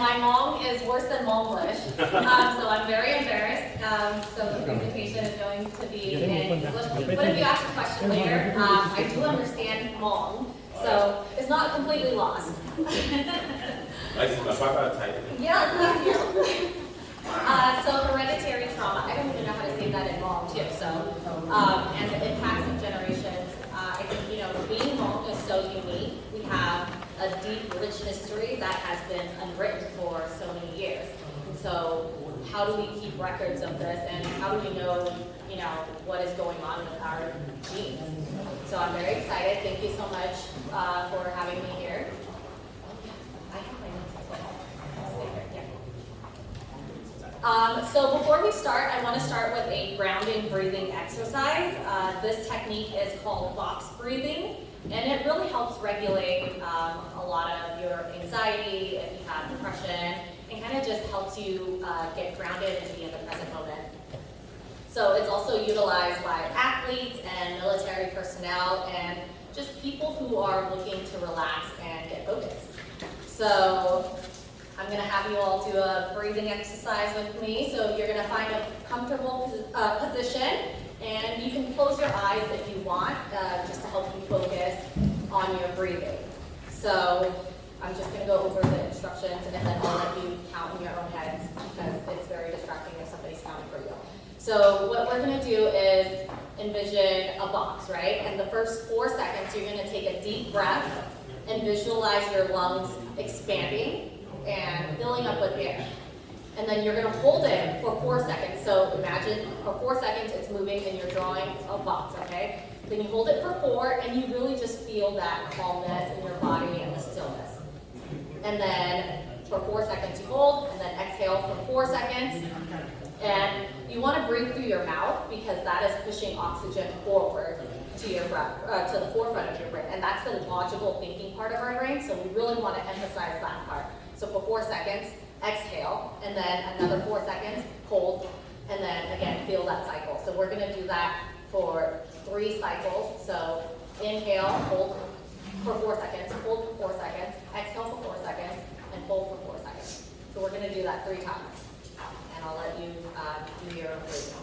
my Hmong is worse than Hmonglish, so I'm very embarrassed. So the presentation is going to be in English. But if you ask a question later, I do understand Hmong, so it's not completely lost. Yeah, thank you. So hereditary trauma, I don't even know how to say that in Hmong too, so, and the impacts of generations, I think, being Hmong is so unique. We have a deep, rich history that has been unwritten for so many years. And so how do we keep records of this, and how do we know, what is going on with our genes? So I'm very excited. Thank you so much for having me here. I have my notes as well. So before we start, I want to start with a grounding breathing exercise. This technique is called box breathing, and it really helps regulate a lot of your anxiety if you have depression, and kind of just helps you get grounded and be in the present moment. So it's also utilized by athletes and military personnel and just people who are looking to relax and get focused. So I'm going to have you all do a breathing exercise with me. So you're going to find a comfortable position, and you can close your eyes if you want, just to help you focus on your breathing. So I'm just going to go over the instructions, and then I'll let you count in your own heads because it's very distracting if somebody's counting for you. So what we're going to do is envision a box, right? And the first 4 seconds, you're going to take a deep breath and visualize your lungs expanding and filling up with air. And then you're going to hold it for 4 seconds. So imagine for 4 seconds it's moving and you're drawing a box, okay? Then you hold it for 4 and you really just feel that calmness in your body and the stillness. And then for 4 seconds you hold, and then exhale for 4 seconds. And you want to breathe through your mouth because that is pushing oxygen forward to your breath, to the forefront of your brain. And that's the logical thinking part of our brain, so we really want to emphasize that part. So for 4 seconds, exhale, and then another 4 seconds, hold, and then again, feel that cycle. So we're going to do that for 3 cycles. So inhale, hold for 4 seconds, hold for 4 seconds, exhale for 4 seconds, and hold for 4 seconds. So we're going to do that 3 times. And I'll let you do your breathing.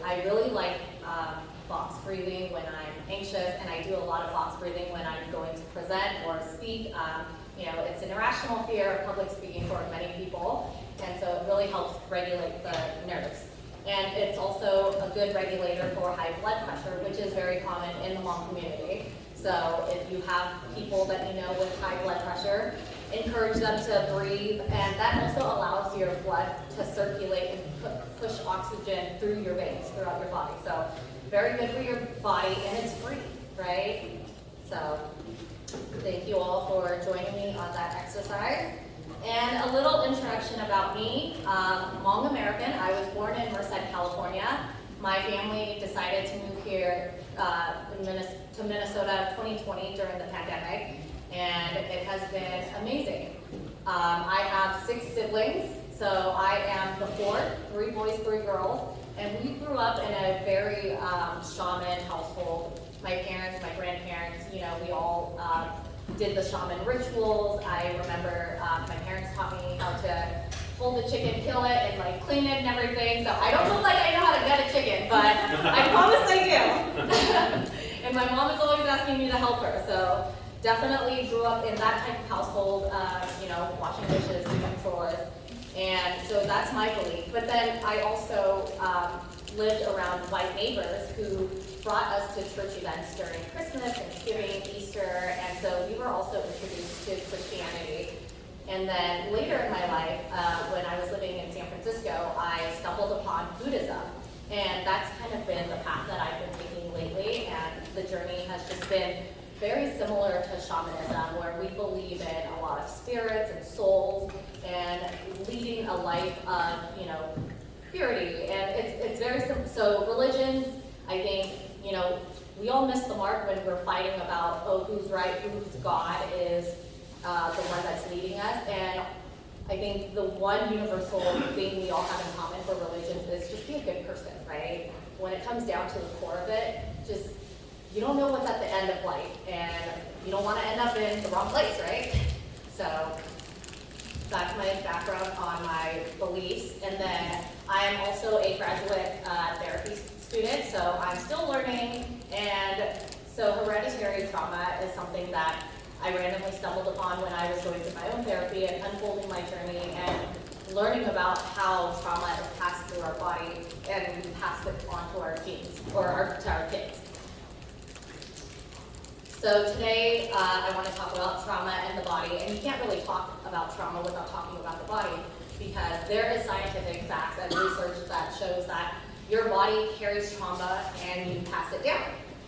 I really like box breathing when I'm anxious, and I do a lot of box breathing when I'm going to present or speak. It's an irrational fear of public speaking for many people, and so it really helps regulate the nerves. And it's also a good regulator for high blood pressure, which is very common in the Hmong community. So if you have people that you know with high blood pressure, encourage them to breathe, and that also allows your blood to circulate and push oxygen through your veins throughout your body. So very good for your body, and it's free, right? So thank you all for joining me on that exercise. And a little introduction about me. Hmong American. I was born in Merced, California. My family decided to move here to Minnesota 2020 during the pandemic, and it has been amazing. I have 6 siblings, so I am the 4th, 3 boys, 3 girls, and we grew up in a very shaman household. My parents, my grandparents, we all did the shaman rituals. I remember my parents taught me how to hold the chicken, kill it, and clean it and everything. So I don't look like I know how to gut a chicken, but I promise I do. And my mom is always asking me to help her. So definitely grew up in that type of household, washing dishes, doing chores. And so that's my belief. But then I also lived around white neighbors who brought us to church events during Christmas, Thanksgiving, Easter, and so we were also introduced to Christianity. And then later in my life, when I was living in San Francisco, I stumbled upon Buddhism. And that's kind of been the path that I've been taking lately, and the journey has just been very similar to shamanism, where we believe in a lot of spirits and souls and leading a life of, purity. And it's very simple. So religions, I think, we all miss the mark when we're fighting about, who's right, who's God is the one that's leading us. And I think the one universal thing we all have in common for religions is just be a good person, right? When it comes down to the core of it, just, you don't know what's at the end of life, and you don't want to end up in the wrong place, right? So that's my background on my beliefs. And then I am also a graduate therapy student, so I'm still learning. And so hereditary trauma is something that I randomly stumbled upon when I was going through my own therapy and unfolding my journey and learning about how trauma is passed through our body, and we pass it on to our genes, or to our kids. So today, I want to talk about trauma and the body, and you can't really talk about trauma without talking about the body, because there is scientific facts and research that shows that your body carries trauma and you pass it down.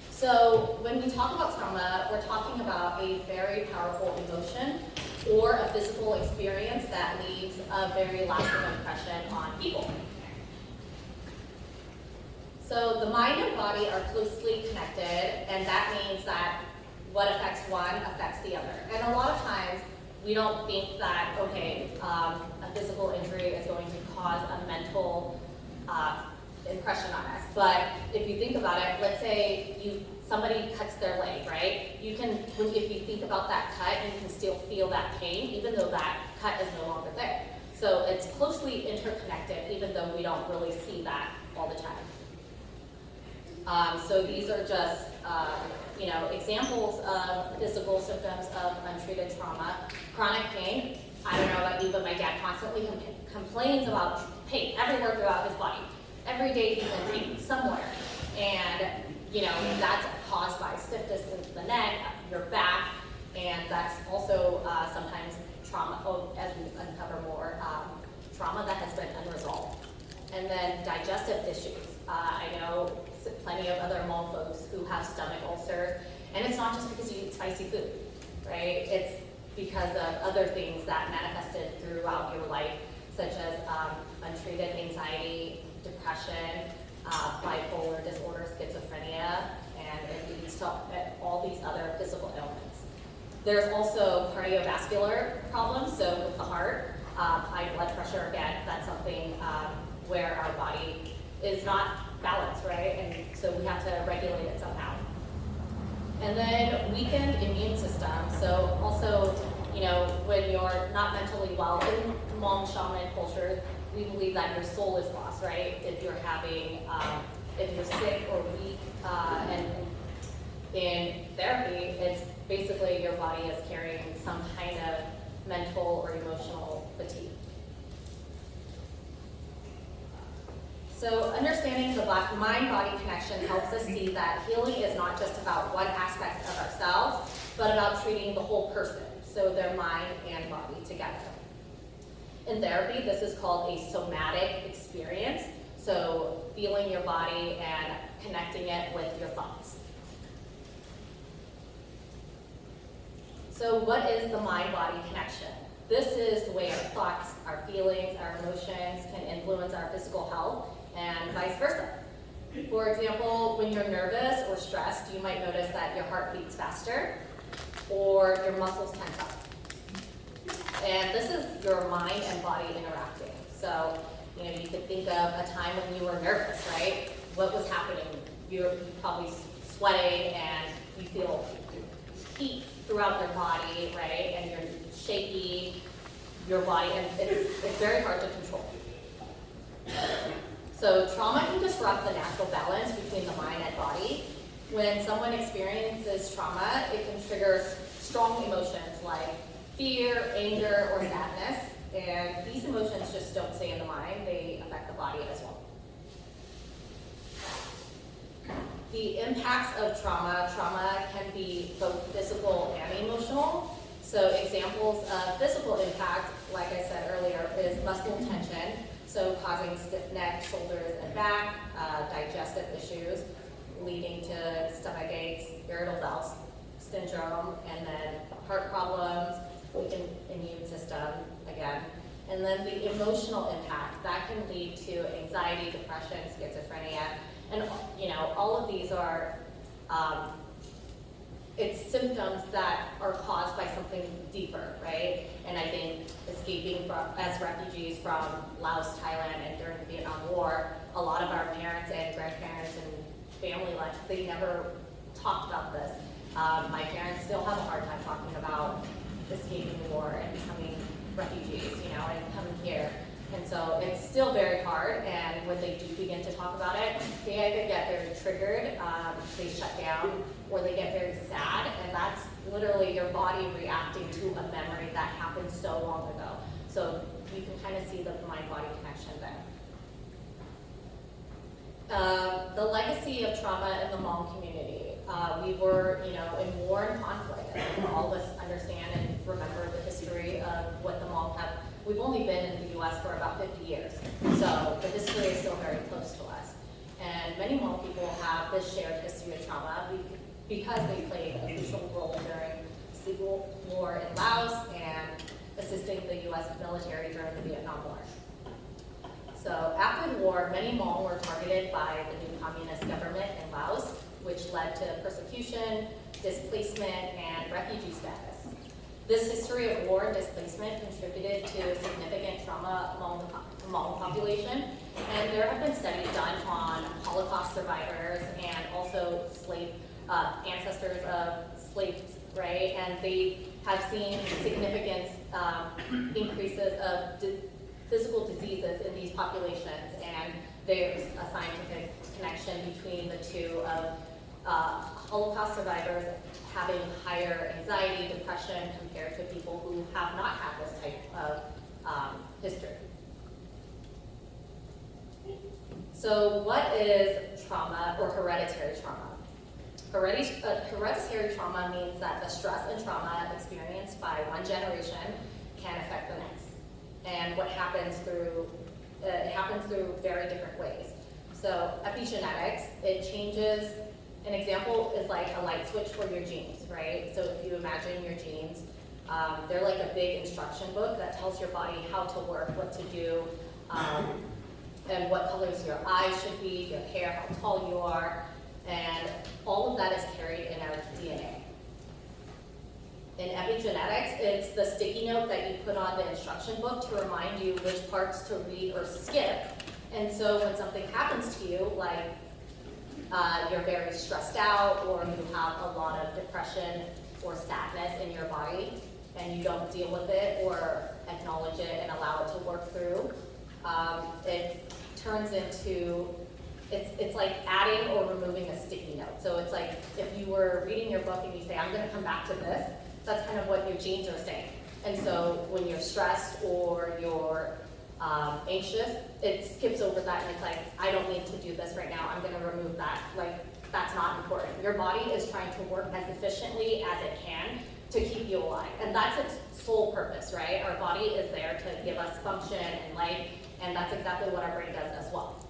So when we talk about trauma, we're talking about a very powerful emotion or a physical experience that leaves a very lasting impression on people. So the mind and body are closely connected, and that means that what affects one affects the other. And a lot of times, we don't think that, a physical injury is going to cause a mental impression on us. But if you think about it, let's say somebody cuts their leg, right? If you think about that cut, you can still feel that pain, even though that cut is no longer there. So it's closely interconnected, even though we don't really see that all the time. So these are just, examples of physical symptoms of untreated trauma. Chronic pain. I don't know about you, but my dad constantly complains about pain everywhere throughout his body. Every day he's in pain somewhere. And, that's caused by stiffness in the neck, your back, and that's also sometimes trauma, as we uncover more, trauma that has been unresolved. And then digestive issues. I know plenty of other Hmong folks who have stomach ulcers, and it's not just because you eat spicy food, right? It's because of other things that manifested throughout your life, such as untreated anxiety, depression, bipolar disorder, schizophrenia, and it leads to all these other physical ailments. There's also cardiovascular problems, so with the heart, high blood pressure, again, that's something where our body is not balanced, right? And so we have to regulate it somehow. And then weakened immune system. So also, when you're not mentally well, in Hmong shaman culture, we believe that your soul is lost, right? If you're if you're sick or weak, and in therapy, it's basically your body is carrying some kind of mental or emotional fatigue. So understanding the mind-body connection helps us see that healing is not just about one aspect of ourselves, but about treating the whole person, so their mind and body together. In therapy, this is called a somatic experience, so feeling your body and connecting it with your thoughts. So what is the mind-body connection? This is the way our thoughts, our feelings, our emotions can influence our physical health, and vice versa. For example, when you're nervous or stressed, you might notice that your heart beats faster or your muscles tense up. And this is your mind and body interacting. So, you could think of a time when you were nervous, right? What was happening? You're probably sweating and you feel heat throughout your body, right? And you're shaky, your body, and it's very hard to control. So trauma can disrupt the natural balance between the mind and body. When someone experiences trauma, it can trigger strong emotions like fear, anger, or sadness. And these emotions just don't stay in the mind, they affect the body as well. The impacts of trauma can be both physical and emotional. So examples of physical impact, like I said earlier, is muscle tension, so causing stiff neck, shoulders, and back, digestive issues, leading to stomach aches, irritable bowel syndrome, and then heart problems, weakened immune system, again. And then the emotional impact, that can lead to anxiety, depression, schizophrenia, and all of these are it's symptoms that are caused by something deeper, right? And I think escaping as refugees from Laos, Thailand, and during the Vietnam War, a lot of our parents and grandparents and family life, they never talked about this. My parents still have a hard time talking about escaping the war and becoming refugees, and coming here. And so it's still very hard, and when they do begin to talk about it, they either get very triggered, they shut down, or they get very sad, and that's literally your body reacting to a memory that happened so long ago. So you can kind of see the mind-body connection there. The legacy of trauma in the Hmong community. We were, in war and conflict, and all of us understand and remember the history of what the Hmong have. We've only been in the U.S. for about 50 years, so the history is still very close to us. And many Hmong people have this shared history of trauma because they played a crucial role during the Civil War in Laos and assisting the U.S. military during the Vietnam War. So after the war, many Hmong were targeted by the new communist government in Laos, which led to persecution, displacement, and refugee status. This history of war and displacement contributed to significant trauma among the Hmong population, and there have been studies done on Holocaust survivors and also ancestors of slaves, right? And they have seen significant increases of physical diseases in these populations, and there's a scientific connection between the two of Holocaust survivors having higher anxiety, depression compared to people who have not had this type of history. So what is trauma or hereditary trauma? Hereditary trauma means that the stress and trauma experienced by one generation can affect the next. And what happens through, it happens through very different ways. So epigenetics, it changes. An example is like a light switch for your genes, right? So if you imagine your genes, they're like a big instruction book that tells your body how to work, what to do, and what colors your eyes should be, your hair, how tall you are, and all of that is carried in our DNA. In epigenetics, it's the sticky note that you put on the instruction book to remind you which parts to read or skip. And so when something happens to you, like you're very stressed out, or you have a lot of depression or sadness in your body, and you don't deal with it or acknowledge it and allow it to work through, it turns into, it's like adding or removing a sticky note. So it's like if you were reading your book and you say, I'm going to come back to this, that's kind of what your genes are saying. And so when you're stressed or you're anxious, it skips over that and it's like, I don't need to do this right now, I'm going to remove that. Like, that's not important. Your body is trying to work as efficiently as it can to keep you alive. And that's its sole purpose, right? Our body is there to give us function and life, and that's exactly what our brain does as well.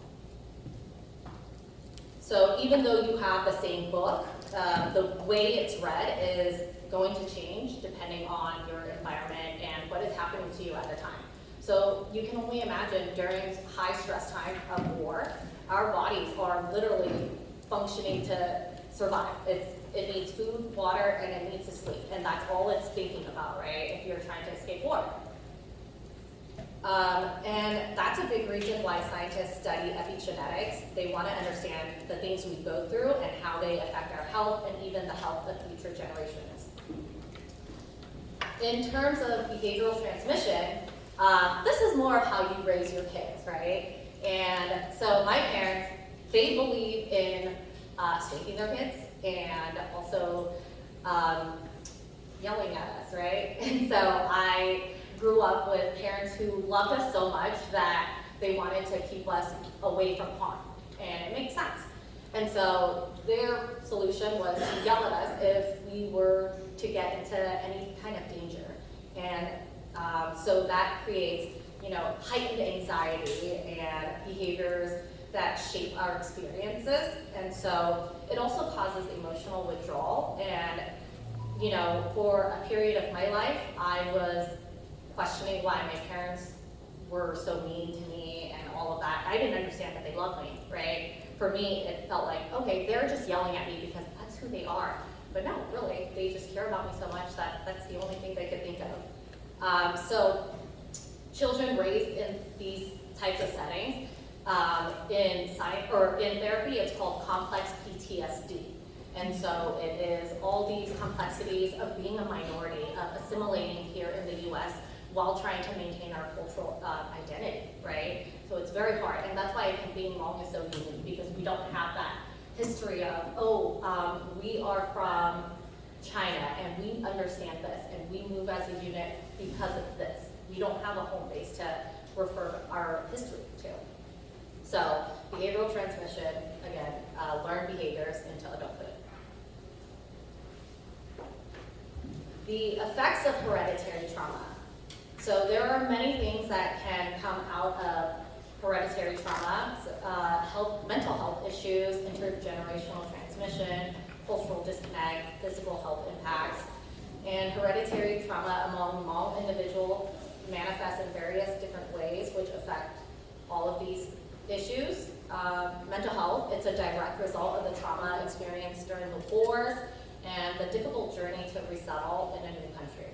So even though you have the same book, the way it's read is going to change depending on your environment and what is happening to you at the time. So you can only imagine during high stress time of war, our bodies are literally functioning to survive. It needs food, water, and it needs to sleep, and that's all it's thinking about, right, if you're trying to escape war. And that's a big reason why scientists study epigenetics. They want to understand the things we go through and how they affect our health and even the health of future generations. In terms of behavioral transmission, this is more of how you raise your kids, right? And so my parents, they believe in spanking their kids and also yelling at us, right? And so I grew up with parents who loved us so much that they wanted to keep us away from harm, and it makes sense. And so their solution was to yell at us if we were to get into any kind of danger. And so that creates, heightened anxiety and behaviors that shape our experiences. And so it also causes emotional withdrawal. And, for a period of my life, I was questioning why my parents were so mean to me and all of that. I didn't understand that they loved me, right? For me, it felt like, okay, they're just yelling at me because that's who they are. But no, really, they just care about me so much that that's the only thing they could think of. So children raised in these types of settings, in science or in therapy, it's called complex PTSD. And so it is all these complexities of being a minority, of assimilating here in the US while trying to maintain our cultural identity, right? So it's very hard, and that's why I think being Hmong is so unique, because we don't have that history of, we are from China, and we understand this, and we move as a unit because of this. We don't have a home base to refer our history to. So behavioral transmission, again, learned behaviors into adulthood. The effects of hereditary trauma. So there are many things that can come out of hereditary trauma, mental health issues, intergenerational transmission, cultural disconnect, physical health impacts, and hereditary trauma among Hmong individuals manifests in various different ways which affect all of these issues. Mental health, it's a direct result of the trauma experienced during the wars and the difficult journey to resettle in a new country.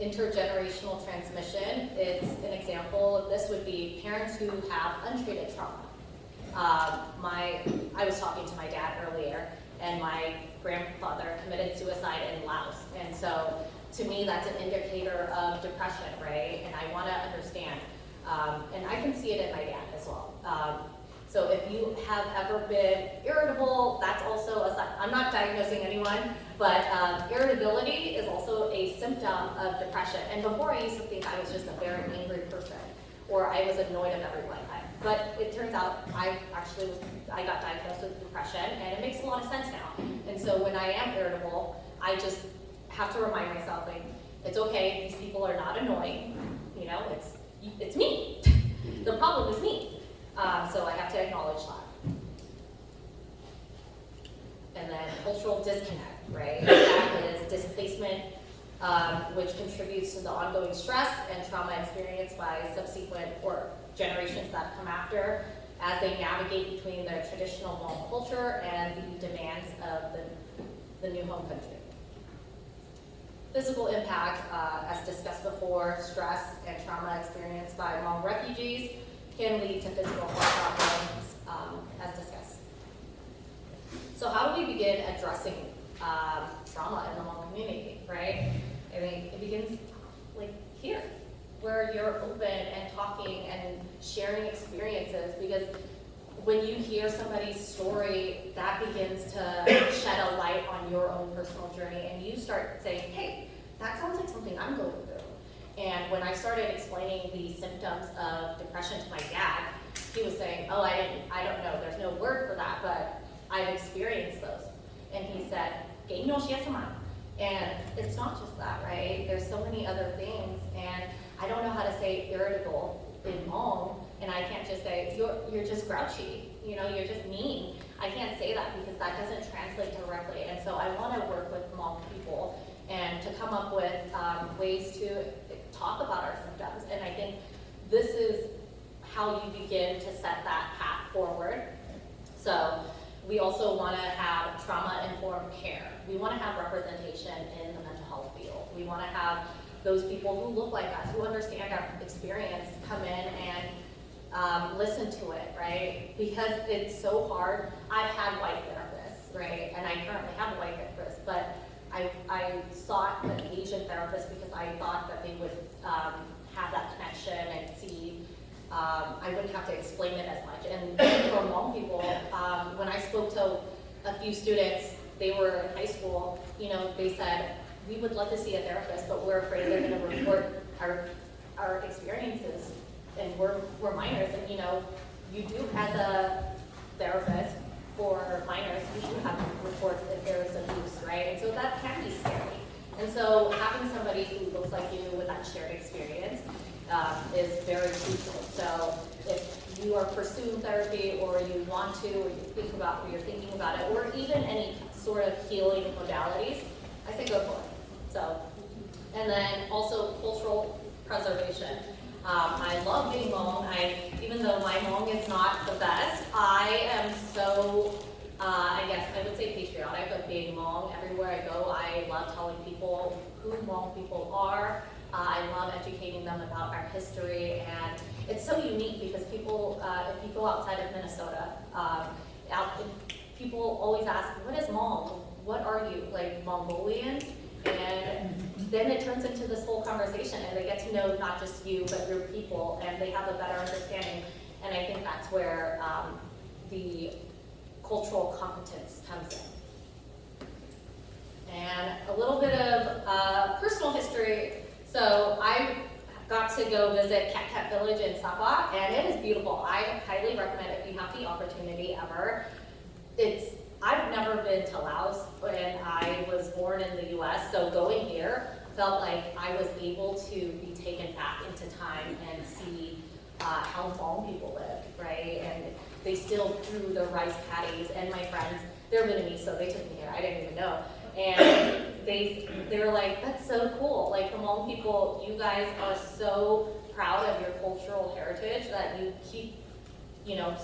Intergenerational transmission, it's an example of this would be parents who have untreated trauma. I was talking to my dad earlier, and my grandfather committed suicide in Laos. And so to me, that's an indicator of depression, right? And I want to understand, and I can see it in my dad as well. So if you have ever been irritable, that's also a sign. I'm not diagnosing anyone, but irritability is also a symptom of depression. And before, I used to think I was just a very angry person, or I was annoyed at everyone. But it turns out I got diagnosed with depression, and it makes a lot of sense now. And so when I am irritable, I just have to remind myself, like, it's okay, these people are not annoying, it's me. The problem is me. So I have to acknowledge that. And then cultural disconnect, right? That is displacement, which contributes to the ongoing stress and trauma experienced by subsequent or generations that come after as they navigate between their traditional Hmong culture and the demands of the new home country. Physical impact, as discussed before, stress and trauma experienced by Hmong refugees can lead to physical health problems, as discussed. So how do we begin addressing trauma in the Hmong community, right? I think it begins like here, where you're open and talking and sharing experiences, because when you hear somebody's story, that begins to shed a light on your own personal journey, and you start saying, hey, that sounds like something I'm going through. And when I started explaining the symptoms of depression to my dad, he was saying, oh, I don't know, there's no word for that, but I've experienced those. And he said, and it's not just that, right? There's so many other things, and I don't know how to say irritable in Hmong, and I can't just say, you're just grouchy, you're just mean. I can't say that because that doesn't translate directly. And so I want to work with Hmong people and to come up with ways to talk about our symptoms. And I think this is how you begin to set that path forward. So we also want to have trauma-informed care. We want to have representation in the mental health field. We want to have those people who look like us, who understand our experience, come in and listen to it, right? Because it's so hard. I've had white therapists, right? And I currently have a white therapist, but I sought an Asian therapist because I thought that they would have that connection and see, I wouldn't have to explain it as much. And for Hmong people, when I spoke to a few students, they were in high school, they said, we would love to see a therapist, but we're afraid they're going to report our experiences, and we're minors, and you do, as a therapist for minors, you should have reports if there is abuse, right? And so that can be scary. And so having somebody who looks like you with that shared experience is very crucial. So if you are pursuing therapy, or you want to, or you're thinking about it, or even any sort of healing modalities, I say go for it. So, and then also cultural preservation. I love being Hmong. Even though my Hmong is not the best, I am so, I guess I would say patriotic of being Hmong. Everywhere I go, I love telling people who Hmong people are. I love educating them about our history, and it's so unique because people, if you go outside of Minnesota, people always ask, what is Hmong? What are you, like Mongolian? And then it turns into this whole conversation, and they get to know not just you, but your people, and they have a better understanding. And I think that's where the cultural competence comes in. And a little bit of personal history. So I got to go visit Cat Cat Village in Sapa, and it is beautiful. I highly recommend it if you have the opportunity ever. I've never been to Laos, and I was born in the US, so going here felt like I was able to be taken back into time and see how Hmong people live, right? And they still do the rice paddies, and my friends, they're Vietnamese, so they took me here, I didn't even know. And they're like, that's so cool. Like the Hmong people, you guys are so proud of your cultural heritage that you keep,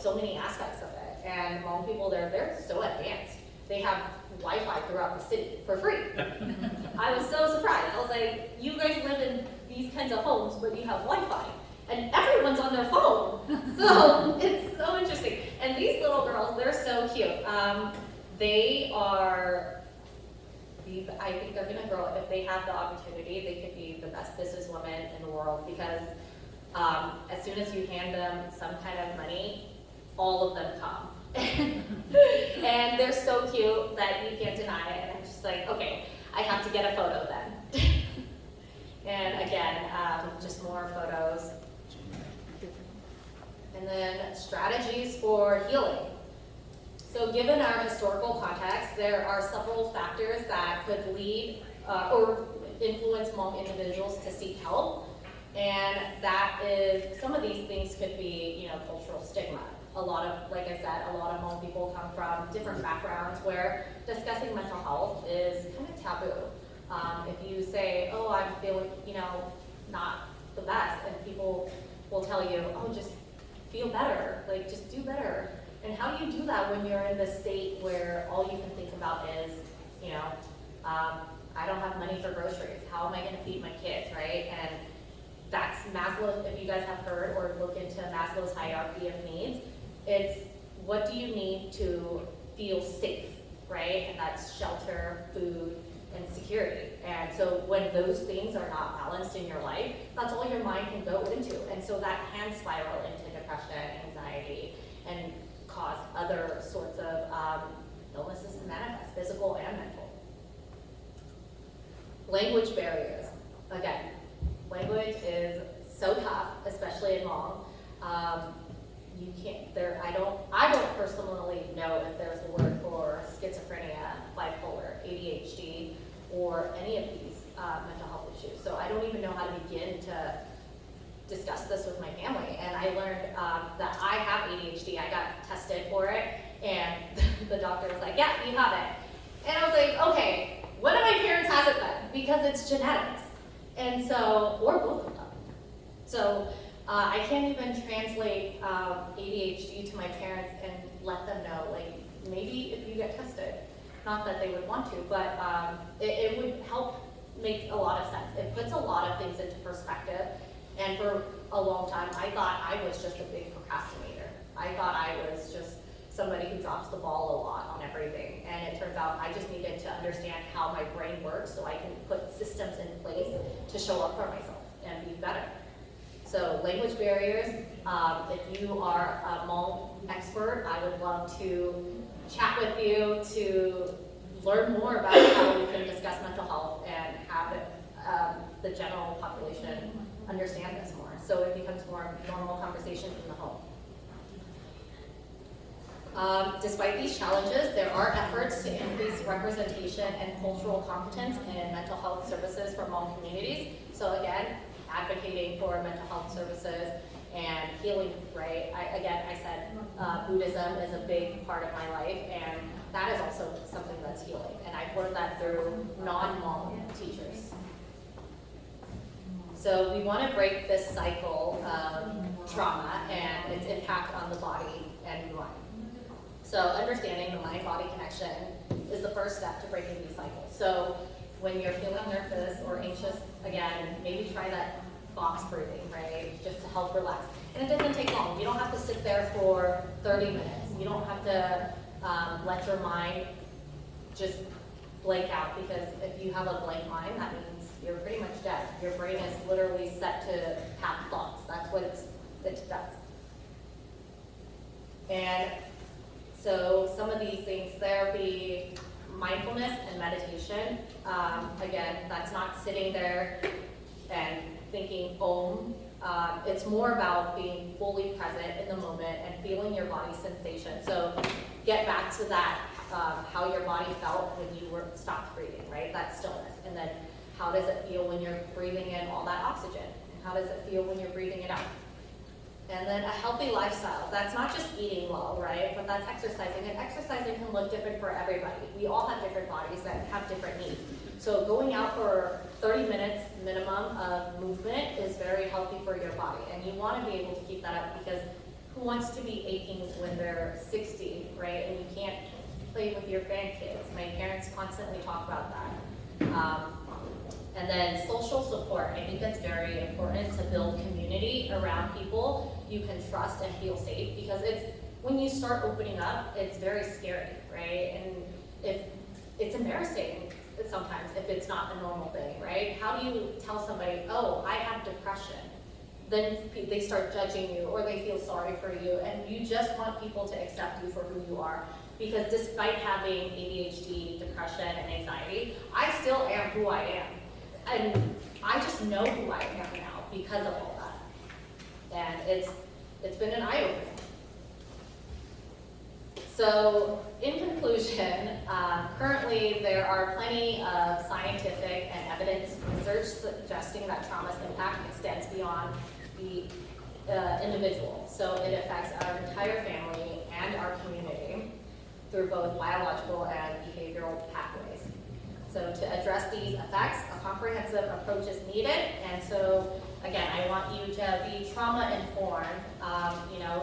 so many aspects of it. And Hmong people, they're so advanced. They have Wi-Fi throughout the city for free. I was so surprised. I was like, you guys live in these kinds of homes, but you have Wi-Fi. And everyone's on their phone. So it's so interesting. And these little girls, they're so cute. They are, I think they're gonna grow up. If they have the opportunity, they could be the best businesswomen in the world, because as soon as you hand them some kind of money, all of them come. And they're so cute that you can't deny it. And I'm just like, okay, I have to get a photo then. And again, just more photos. And then strategies for healing. So given our historical context, there are several factors that could lead or influence Hmong individuals to seek help. And that is, some of these things could be, cultural stigma. A lot of, like I said, a lot of Hmong people come from different backgrounds where discussing mental health is kind of taboo. If you say, oh, I'm feeling, not the best, and people will tell you, oh, just feel better, like just do better. And how do you do that when you're in this state where all you can think about is, I don't have money for groceries. How am I going to feed my kids, right? And that's Maslow, if you guys have heard or look into Maslow's hierarchy of needs, it's what do you need to feel safe, right? And that's shelter, food, and security. And so when those things are not balanced in your life, that's all your mind can go into. And so that can spiral into depression, anxiety, and cause other sorts of illnesses to manifest, physical and mental. Language barriers. Again, language is so tough, especially in Hmong. You can't, I don't personally know if there's a word for schizophrenia, bipolar, ADHD, or any of these mental health issues. So I don't even know how to begin to discuss this with my family. And I learned that I have ADHD. I got tested for it, and the doctor was like, yeah, you have it. And I was like, okay, one of my parents has it then, because it's genetics. And so, or both of them. So I can't even translate ADHD to my parents and let them know, like, maybe if you get tested, not that they would want to, but it would help make a lot of sense. It puts a lot of things into perspective. And for a long time, I thought I was just a big procrastinator. I thought I was just somebody who drops the ball a lot on everything. And it turns out I just needed to understand how my brain works so I can put systems in place to show up for myself and be better. So language barriers, if you are a Hmong expert, I would love to chat with you to learn more about how we can discuss mental health and have the general population understand this more, so it becomes more normal conversations in the home. Despite these challenges, there are efforts to increase representation and cultural competence in mental health services for Hmong communities. So again, advocating for mental health services and healing, right? I said Buddhism is a big part of my life, and that is also something that's healing. And I've learned that through non-Hmong teachers. So we want to break this cycle of trauma and its impact on the body and mind. So understanding the mind-body connection is the first step to breaking these cycles. So when you're feeling nervous or anxious, again, maybe try that box breathing, right? Just to help relax. And it doesn't take long. You don't have to sit there for 30 minutes. You don't have to let your mind just blank out, because if you have a blank mind, that means you're pretty much dead. Your brain is literally set to have thoughts. That's what it does. And so some of these things, therapy, mindfulness, and meditation. Again, that's not sitting there and thinking Om. It's more about being fully present in the moment and feeling your body sensation. So get back to that, how your body felt when you were stopped breathing, right? That stillness. And then how does it feel when you're breathing in all that oxygen? And how does it feel when you're breathing it out? And then a healthy lifestyle. That's not just eating well, right? But that's exercising. And exercising can look different for everybody. We all have different bodies that have different needs. So going out for 30 minutes minimum of movement is very healthy for your body. And you want to be able to keep that up, because who wants to be aching when they're 60, right? And you can't play with your grandkids. My parents constantly talk about that. And then social support. I think that's very important to build community around people you can trust and feel safe, because when you start opening up, it's very scary, right? And if it's embarrassing sometimes if it's not a normal thing, right? How do you tell somebody, oh, I have depression? Then they start judging you, or they feel sorry for you, and you just want people to accept you for who you are. Because despite having ADHD, depression, and anxiety, I still am who I am. And I just know who I am now because of all that. And it's been an eye-opener. So in conclusion, currently there are plenty of scientific and evidence research suggesting that trauma's impact extends beyond the individual. So it affects our entire family and our community through both biological and behavioral pathways. So to address these effects, a comprehensive approach is needed. And so again, I want you to be trauma informed.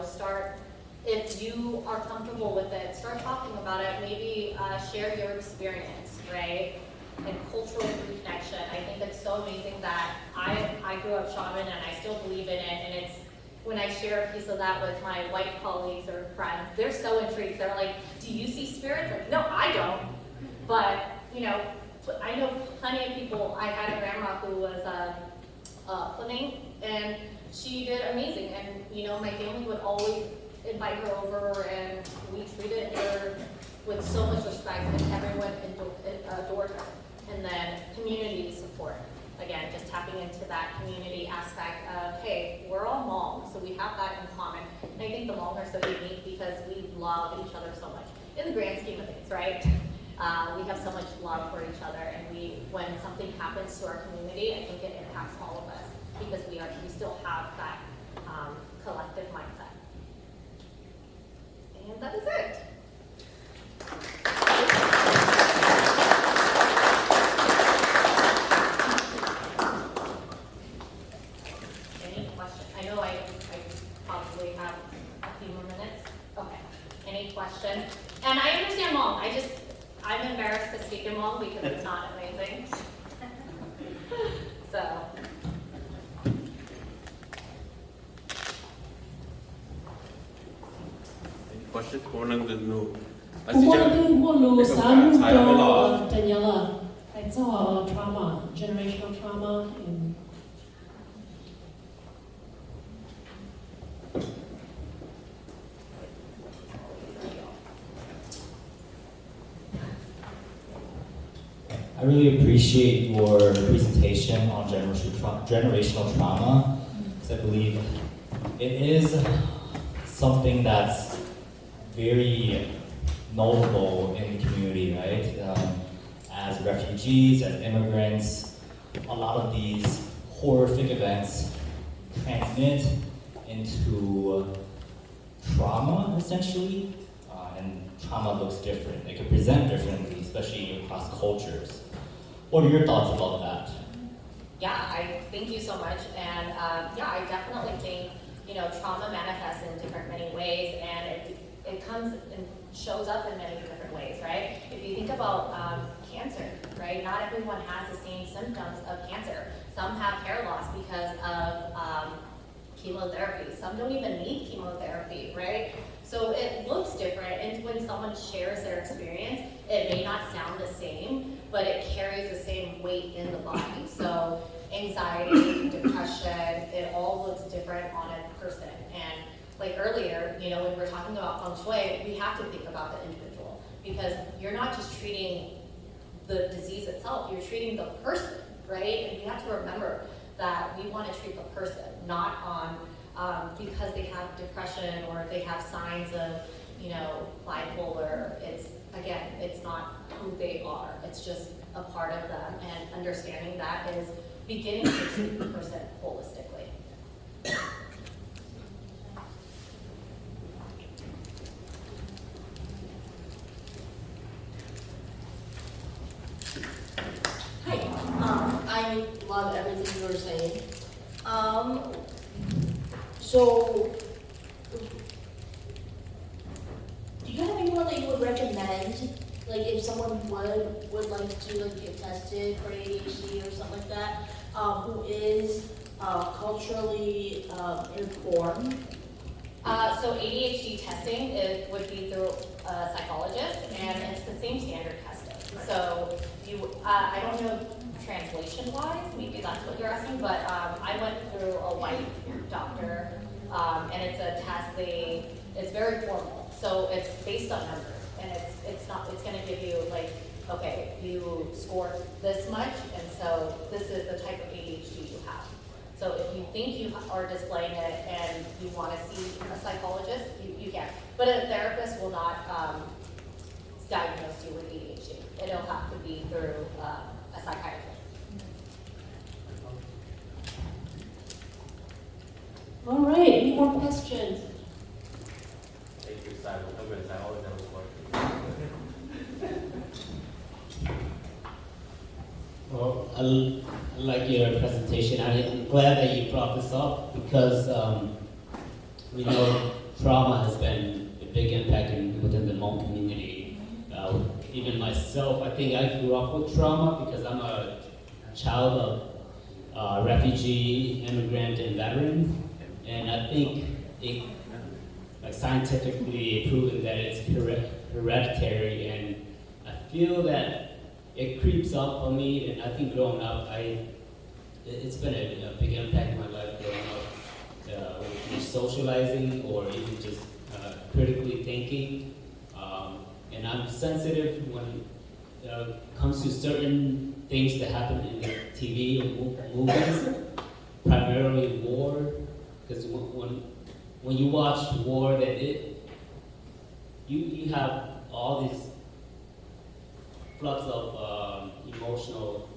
Start, if you are comfortable with it, start talking about it. Maybe share your experience, right? And cultural reconnection. I think it's so amazing that I grew up shaman, and I still believe in it. And it's when I share a piece of that with my white colleagues or friends, they're so intrigued. They're like, "Do you see spirits?" Like, no, I don't. But I know plenty of people. I had a grandma who was Hmong, and she did amazing. And my family would always invite her over, and we treated her with so much respect, and everyone adored her. And then community support. Again, just tapping into that community aspect of, hey, we're all Hmong, so we have that in common. And I think the Hmong are so unique because we love each other so much. In the grand scheme of things, right? We have so much love for each other, and when something happens to our community, I think it impacts all of us, because we still have that collective mindset. And that is it. Any questions? I know I probably have a few more minutes. Okay. Any questions? And I understand Hmong. I'm embarrassed to speak in Hmong because it's not amazing. So. Question? Kulang din no. Trauma, generational trauma, and I really appreciate your presentation on generational trauma, because I believe it is something that's very notable in the community, right? As refugees, as immigrants, a lot of these horrific events transmit into trauma, essentially, and trauma looks different. It can present differently, especially across cultures. What are your thoughts about that? Yeah, I thank you so much, and yeah, I definitely think trauma manifests in many ways, and it comes and shows up in many different ways, right? If you think about cancer, right? Not everyone has the same symptoms of cancer. Some have hair loss because of chemotherapy. Some don't even need chemotherapy, right? So it looks different, and when someone shares their experience, it may not sound the same, but it carries the same weight in the body. So anxiety, depression, it all looks different on a person. And like earlier, when we're talking about feng shui, we have to think about the individual, because you're not just treating the disease itself, you're treating the person, right? And we have to remember that we want to treat the person, not on because they have depression or they have signs of, bipolar. It's not who they are. It's just a part of them, and understanding that is beginning to treat the person holistically. Hi, I love everything you were saying. So, do you have anyone that you would recommend, like if someone would like to get tested for ADHD or something like that, who is culturally informed? So ADHD testing would be through a psychologist, and it's the same standard testing. So I don't know translation-wise, maybe that's what you're asking, but I went through a white doctor, and it's a test. It's very formal, so it's based on numbers, and it's going to give you like, okay, you scored this much, and so this is the type of ADHD you have. So if you think you are displaying it and you want to see a psychologist, you can. But a therapist will not diagnose you with ADHD. It'll have to be through a psychiatrist. All right, any more questions? Thank you, Simon. I'm going to say, I always have a question. Well, I like your presentation. I'm glad that you brought this up because we know trauma has been a big impact within the Hmong community. Even myself, I think I grew up with trauma because I'm a child of refugee, immigrant, and veteran. And I think it, like scientifically proven that it's hereditary, and I feel that it creeps up on me. And I think growing up, it's been a big impact in my life growing up, with socializing or even just critically thinking. And I'm sensitive when it comes to certain things that happen in the TV or movies, primarily war. Because when you watch war, you have all these flux of emotional,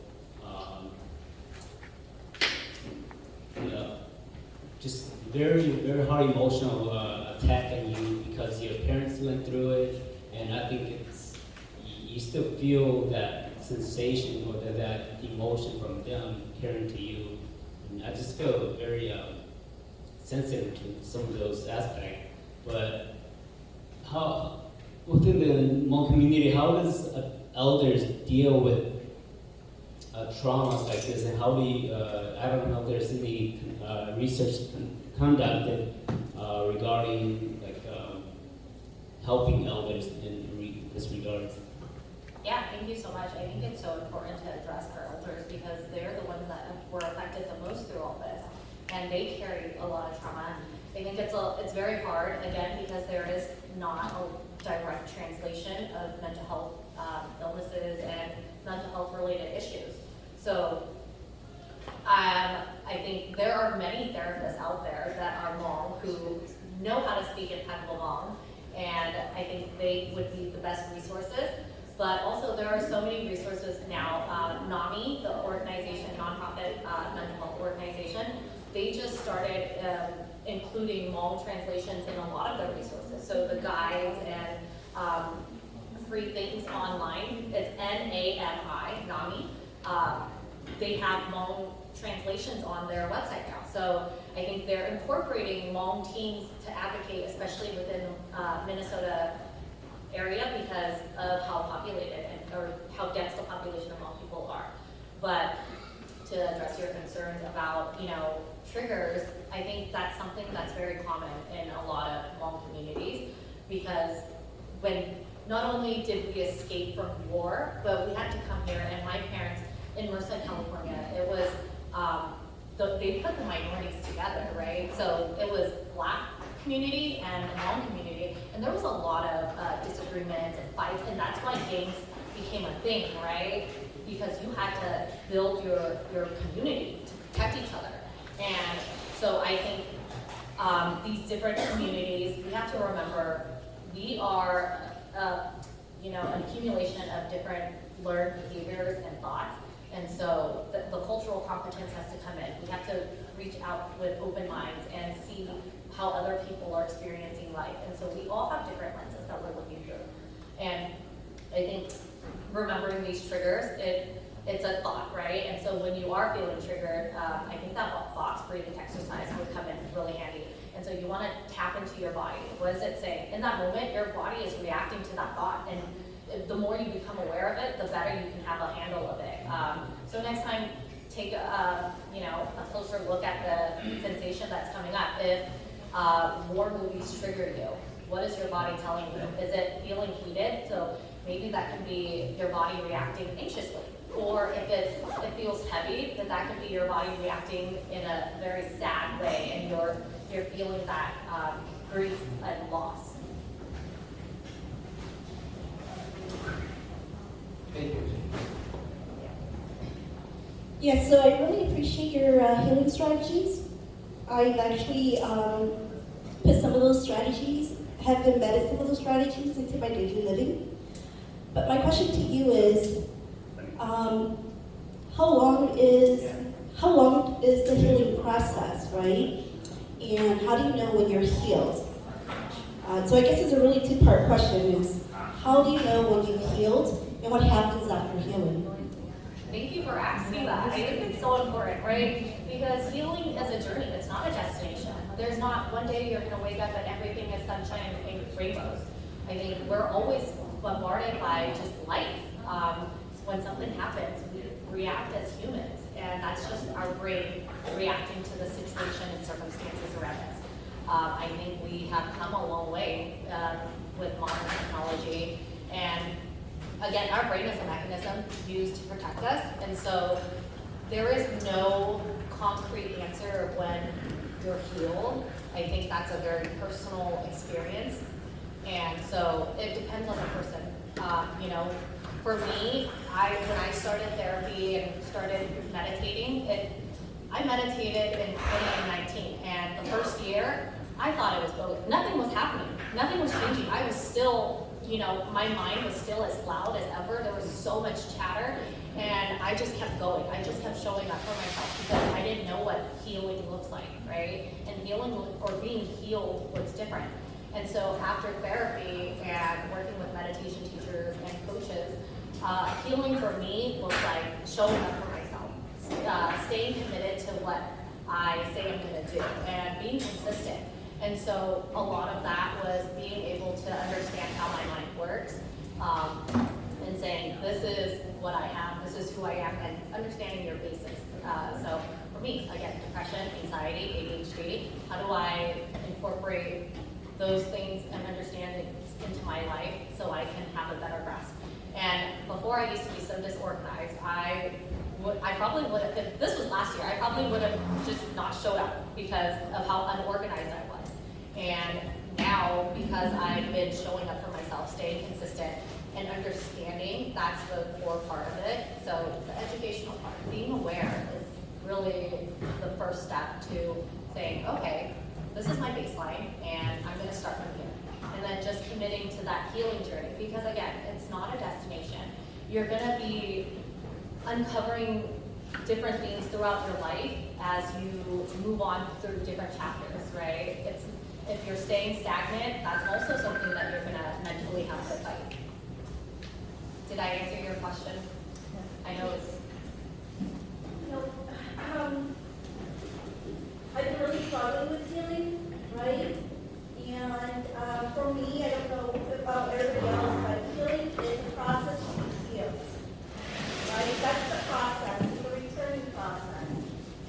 just very, very hard emotional attack on you because your parents went through it, and I think you still feel that sensation or that emotion from them carrying to you. And I just feel very sensitive to some of those aspects. But how, within the Hmong community, how does elders deal with traumas like this, and how do you, I don't know if there's any research conducted regarding like helping elders in this regard? Yeah, thank you so much. I think it's so important to address our elders because they're the ones that were affected the most through all this, and they carry a lot of trauma. I think it's very hard, again, because there is not a direct translation of mental health illnesses and mental health related issues. So I think there are many therapists out there that are Hmong who know how to speak in Hmong, and I think they would be the best resources. But also there are so many resources now. NAMI, the organization, nonprofit mental health organization, they just started including Hmong translations in a lot of their resources. So the guides and free things online, it's NAMI, NAMI. They have Hmong translations on their website now. So I think they're incorporating Hmong teams to advocate, especially within Minnesota area because of how populated or how dense the population of Hmong people are. But to address your concerns about, triggers, I think that's something that's very common in a lot of Hmong communities because when not only did we escape from war, but we had to come here, and my parents in Merced, California, it was, they put the minorities together, right? So it was Black community and the Hmong community, and there was a lot of disagreements and fights, and that's why gangs became a thing, right? Because you had to build your community to protect each other. And so I think these different communities, we have to remember we are an accumulation of different learned behaviors and thoughts. And so the cultural competence has to come in. We have to reach out with open minds and see how other people are experiencing life. And so we all have different lenses that we're looking through. And I think remembering these triggers, it's a thought, right? And so when you are feeling triggered, I think that box breathing exercise would come in really handy. And so you want to tap into your body. What does it say? In that moment, your body is reacting to that thought. And the more you become aware of it, the better you can have a handle of it. So next time, take a closer look at the sensation that's coming up. If war movies trigger you, what is your body telling you? Is it feeling heated? So maybe that can be your body reacting anxiously. Or if it feels heavy, then that could be your body reacting in a very sad way, and you're feeling that grief and loss. Thank you. Yes, so I really appreciate your healing strategies. I've actually put some of those strategies, have embedded some of those strategies into my daily living. But my question to you is, how long is the healing process, right? And how do you know when you're healed? So I guess it's a really two-part question. Is how do you know when you've healed, and what happens after healing? Thank you for asking that. I think it's so important, right? Because healing is a journey. It's not a destination. There's not one day you're going to wake up and everything is sunshine and rainbows. I think we're always bombarded by just life. When something happens, we react as humans, and that's just our brain reacting to the situation and circumstances around us. I think we have come a long way with modern technology, and again, our brain is a mechanism used to protect us, and so there is no concrete answer of when you're healed. I think that's a very personal experience, and so it depends on the person. For me, when I started therapy and started meditating, I meditated in 2019, and the first year, I thought it was both. Nothing was happening. Nothing was changing. I was still, my mind was still as loud as ever. There was so much chatter, and I just kept going. I just kept showing up for myself because I didn't know what healing looks like, right? And healing or being healed looks different. And so after therapy and working with meditation teachers and coaches, healing for me looks like showing up for myself, staying committed to what I say I'm going to do, and being consistent. And so a lot of that was being able to understand how my mind works, and saying, this is what I have, this is who I am, and understanding your basics. So for me, again, depression, anxiety, ADHD, how do I incorporate those things and understandings into my life so I can have a better grasp? And before I used to be so disorganized, I probably would have, if this was last year, I probably would have just not showed up because of how unorganized I was. And now, because I've been showing up for myself, staying consistent, and understanding, that's the core part of it. So the educational part, being aware is really the first step to saying, okay, this is my baseline, and I'm going to start from here. and then just committing to that healing journey. Because again, it's not a destination. You're gonna be uncovering different things throughout your life as you move on through different chapters, right? If you're staying stagnant, that's also something that you're gonna mentally have to fight. Did I answer your question? I know it's. You know, I've been really struggling with healing, right? And for me, I don't know about everybody else, but healing is a process to be healed, right? That's the process, it's a returning process.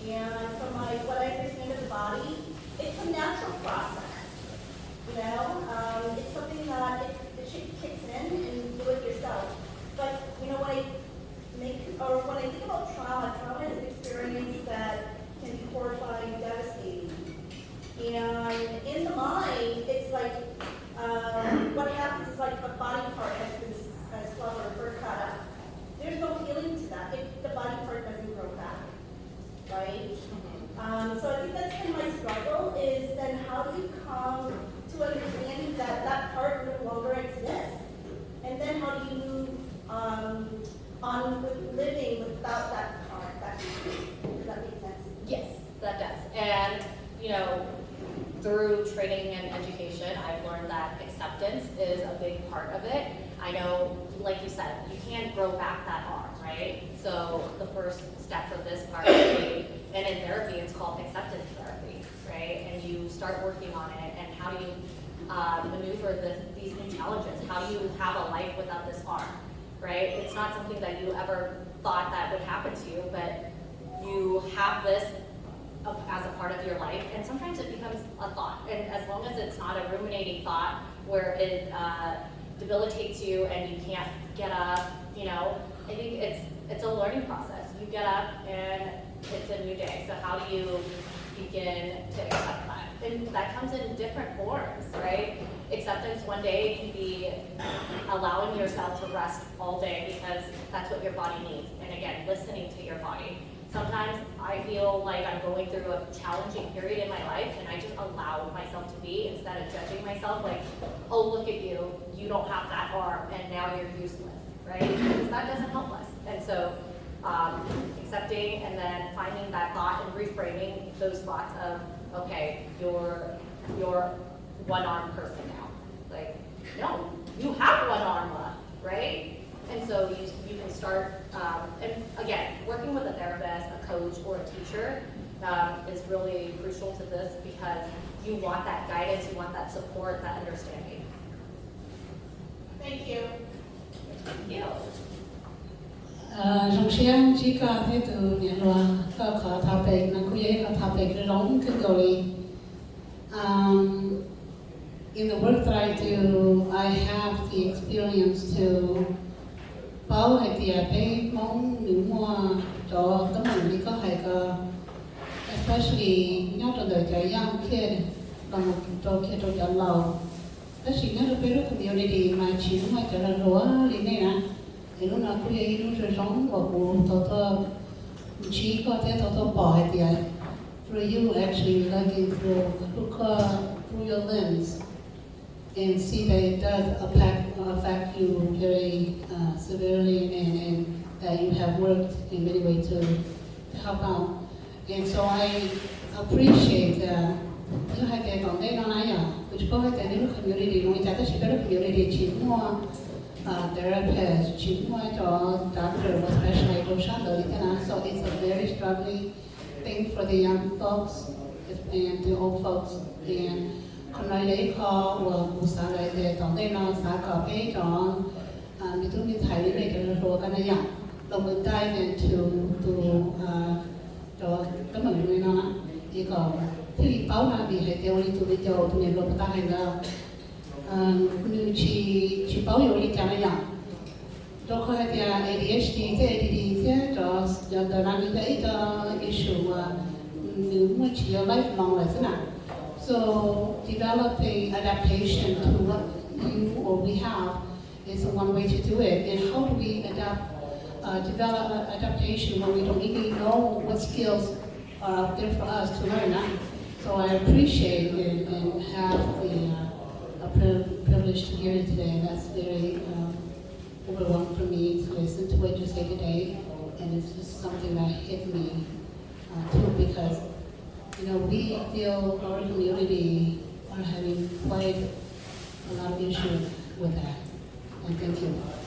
And from what I understand of the body, it's a natural process. You know, it's something that it kicks in and you do it yourself. But you know, when I think about trauma is an experience that can be horrifying, devastating. And in the mind, it's like what happens is like a body part has flowered or cut up. There's no healing to that. The body part doesn't grow back, right? So I think that's been my struggle is then how do you come to understanding that that part no longer exists? And then how do you move on with living without that part? Does that make sense? Yes, that does. And, you know, through training and education, I've learned that acceptance is a big part of it. I know, like you said, you can't grow back that arm, right? So the first step for this part would be, and in therapy, it's called acceptance therapy, right? And you start working on it, and how do you maneuver these new challenges? How do you have a life without this arm, right? It's not something that you ever thought that would happen to you, but you have this as a part of your life, and sometimes it becomes a thought. And as long as it's not a ruminating thought where it debilitates you and you can't get up, you know, I think it's a learning process. You get up and it's a new day. So how do you begin to accept that? And that comes in different forms, right? Acceptance one day can be allowing yourself to rest all day because that's what your body needs. And again, listening to your body. Sometimes I feel like I'm going through a challenging period in my life and I just allow myself to be instead of judging myself like, oh, look at you, you don't have that arm and now you're useless, right? Because that doesn't help us. And so accepting and then finding that thought and reframing those thoughts of, okay, you're one-armed person now. Like, no, you have one arm left, right? And so you can start, and again, working with a therapist, a coach, or a teacher is really crucial to this because you want that guidance, you want that support, that understanding. Thank you. Thank you. Trong sáng chỉ có thế từ nhà loa có khó thảo bệnh là cũng vậy là thảo bệnh cái rong cái gọi in the work that I do, I have the experience to bảo hệ thì cái mong nếu mà cho tấm lòng đi có hay có especially nhớ trong đời trẻ young kid là một trò kia trò chọn lầu đó chỉ nhớ được cái community mà chỉ mà trở là rúa đi này nè thì lúc nào cũng vậy lúc rồi sống và cũng thọ chỉ có thể thọ bỏ hệ thì for you actually looking through your lens and see that it does affect you very severely and that you have worked in many ways to help out. And so I appreciate you have cái còn đây nó nói which có cái này community nói chắc chỉ có community chỉ mua therapist, chỉ mua cho doctor và specialist trong sát đời thế nào. So it's a very struggling thing for the young folks and the old folks and hôm nay đấy kho và buổi sáng đấy để tổng đây nó sáng có cái cho mình chúng mình thấy này cho rồi cái này dạng đồng mình dive into cho cái mình nuôi nó chỉ còn thì báo là vì hệ tiêu đi tụi cho tụi mình lột ta hay là như chỉ báo yêu đi cho nó dạng cho có hệ tiêu ADHD thế ADD thế cho đời làm như thế cho issue nếu mà chỉ ở lifelong là thế nào. So developing adaptation to what you or we have is one way to do it. And how do we develop adaptation when we don't even know what skills are out there for us to learn? So I appreciate it and have the privilege to hear it today. That's very overwhelming for me to listen to what you say today, and it's just something that hit me too, because we feel our community are having quite a lot of issues with that. And thank you.